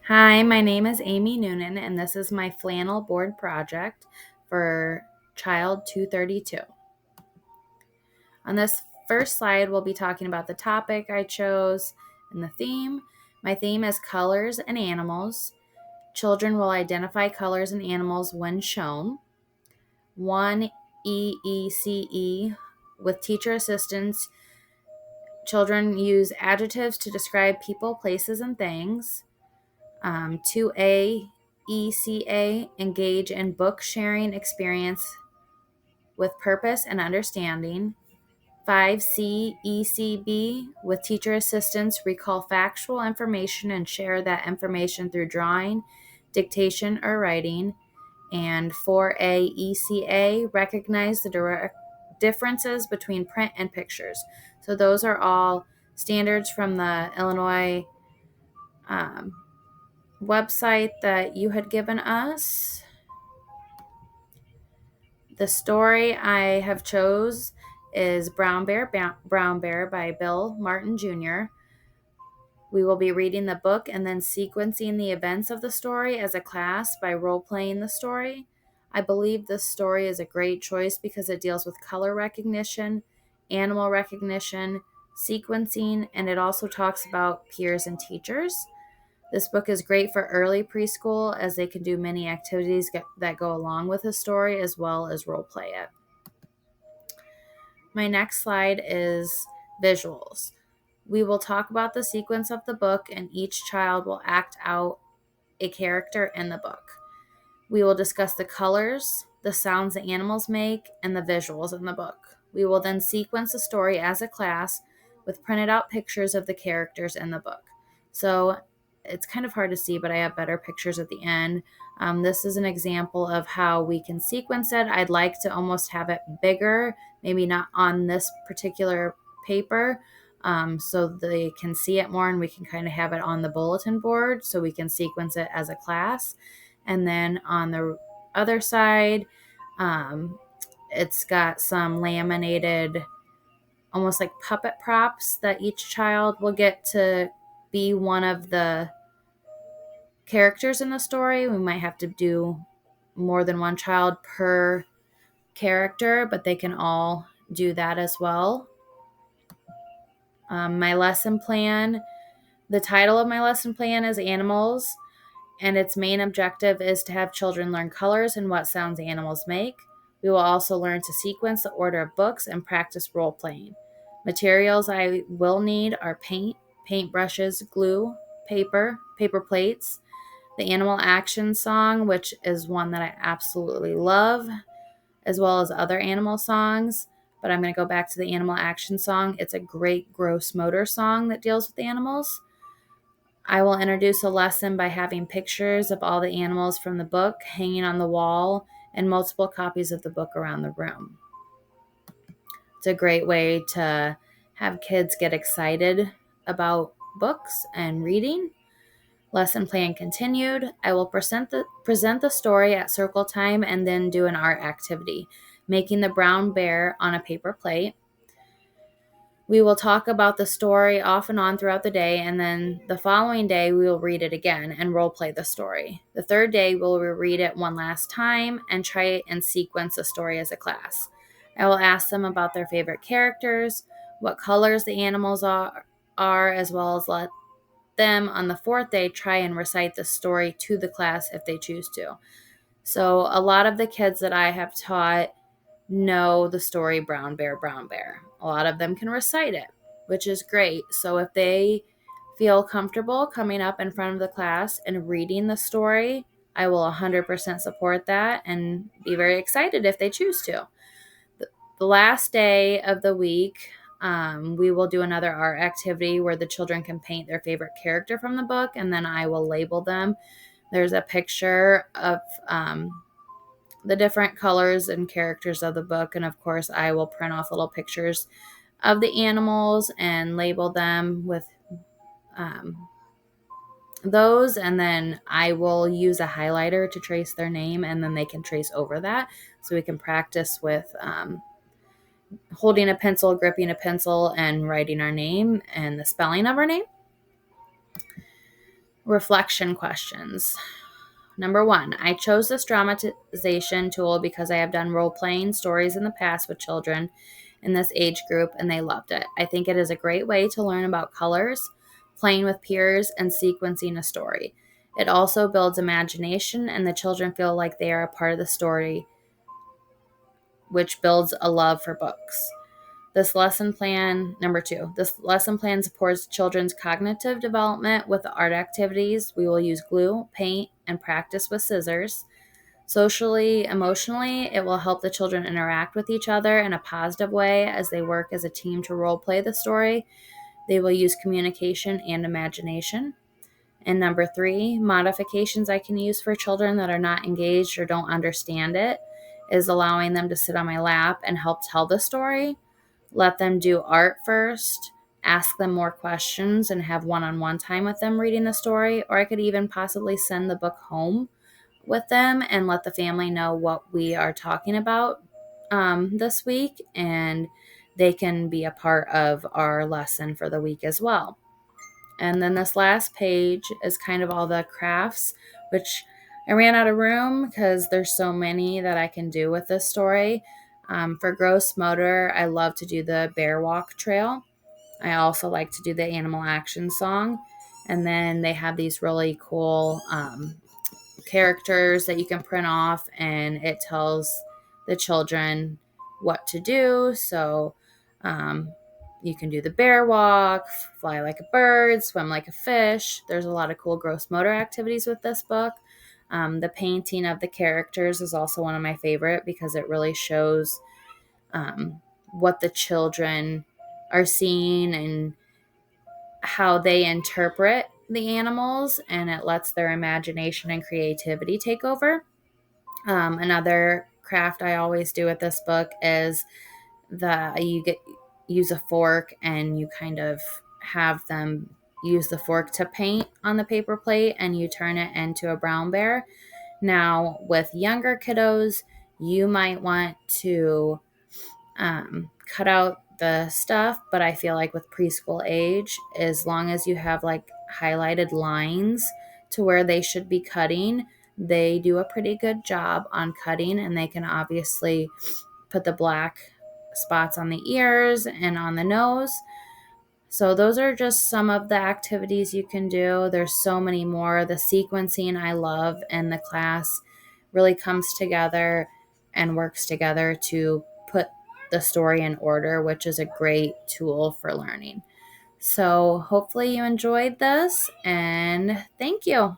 Hi, my name is Amy Noonan, and this is my flannel board project for Child 232. On this first slide, we'll be talking about the topic I chose and the theme. My theme is colors and animals. Children will identify colors and animals when shown. 1 EECE. With teacher assistance, children use adjectives to describe people, places, and things. 2A ECA, engage in book sharing experience with purpose and understanding. 5C ECB, with teacher assistance, recall factual information and share that information through drawing, dictation, or writing. And 4A ECA, recognize the direct differences between print and pictures. So those are all standards from the Illinois um, website that you had given us. The story I have chose is Brown Bear by Bill Martin Jr. We will be reading the book and then sequencing the events of the story as a class by role-playing the story. I believe this story is a great choice because it deals with color recognition, animal recognition, sequencing, and it also talks about peers and teachers. This book is great for early preschool as they can do many activities that go along with the story as well as role play it. My next slide is visuals. We will talk about the sequence of the book, and each child will act out a character in the book. We will discuss the colors, the sounds the animals make, and the visuals in the book. We will then sequence the story as a class with printed out pictures of the characters in the book. So it's kind of hard to see, but I have better pictures at the end. This is an example of how we can sequence it. I'd like to almost have it bigger, maybe not on this particular paper, so they can see it more and we can kind of have it on the bulletin board so we can sequence it as a class. And then on the other side, it's got some laminated, almost like puppet props that each child will get to be one of the characters in the story. We might have to do more than one child per character, but they can all do that as well. My lesson plan, the title of my lesson plan is Animals, and its main objective is to have children learn colors and what sounds animals make. We will also learn to sequence the order of books and practice role playing. Materials I will need are paint brushes, glue, paper plates, the animal action song, which is one that I absolutely love, as well as other animal songs. But I'm going to go back to the animal action song. It's a great gross motor song that deals with animals. I will introduce a lesson by having pictures of all the animals from the book hanging on the wall and multiple copies of the book around the room. It's a great way to have kids get excited about books and reading. Lesson plan continued. I will present the story at circle time and then do an art activity, making the brown bear on a paper plate. We will talk about the story off and on throughout the day, and then the following day we will read it again and role play the story. The third day we'll reread it one last time and try and sequence the story as a class. I will ask them about their favorite characters, what colors the animals are as well as let them on the fourth day try and recite the story to the class if they choose to. So a lot of the kids that I have taught know the story Brown Bear, Brown Bear. A lot of them can recite it, which is great. So if they feel comfortable coming up in front of the class and reading the story, I will 100% support that and be very excited if they choose to. The last day of the week, we will do another art activity where the children can paint their favorite character from the book, and then I will label them. There's a picture of the different colors and characters of the book, and of course, I will print off little pictures of the animals and label them with those, and then I will use a highlighter to trace their name, and then they can trace over that so we can practice with holding a pencil, gripping a pencil, and writing our name and the spelling of our name. Reflection questions. Number 1, I chose this dramatization tool because I have done role playing stories in the past with children in this age group and they loved it. I think it is a great way to learn about colors, playing with peers, and sequencing a story. It also builds imagination and the children feel like they are a part of the story, which builds a love for books. Number 2, this lesson plan supports children's cognitive development with art activities. We will use glue, paint, and practice with scissors. Socially, emotionally, it will help the children interact with each other in a positive way as they work as a team to role play the story. They will use communication and imagination. And number 3, modifications I can use for children that are not engaged or don't understand it is allowing them to sit on my lap and help tell the story. Let them do art first, ask them more questions, and have one on one time with them reading the story. Or I could even possibly send the book home with them and let the family know what we are talking about this week, and they can be a part of our lesson for the week as well. And then this last page is kind of all the crafts, which I ran out of room because there's so many that I can do with this story. For gross motor, I love to do the bear walk trail. I also like to do the animal action song. And then they have these really cool characters that you can print off, and it tells the children what to do. So you can do the bear walk, fly like a bird, swim like a fish. There's a lot of cool gross motor activities with this book. The painting of the characters is also one of my favorite because it really shows what the children are seeing and how they interpret the animals, and it lets their imagination and creativity take over. Another craft I always do with this book is use a fork and you kind of have them use the fork to paint on the paper plate and you turn it into a brown bear. Now, with younger kiddos, you might want to cut out the stuff, but I feel like with preschool age, as long as you have like highlighted lines to where they should be cutting, they do a pretty good job on cutting, and they can obviously put the black spots on the ears and on the nose. So those are just some of the activities you can do. There's so many more. The sequencing I love, and the class really comes together and works together to put the story in order, which is a great tool for learning. So hopefully you enjoyed this, and thank you.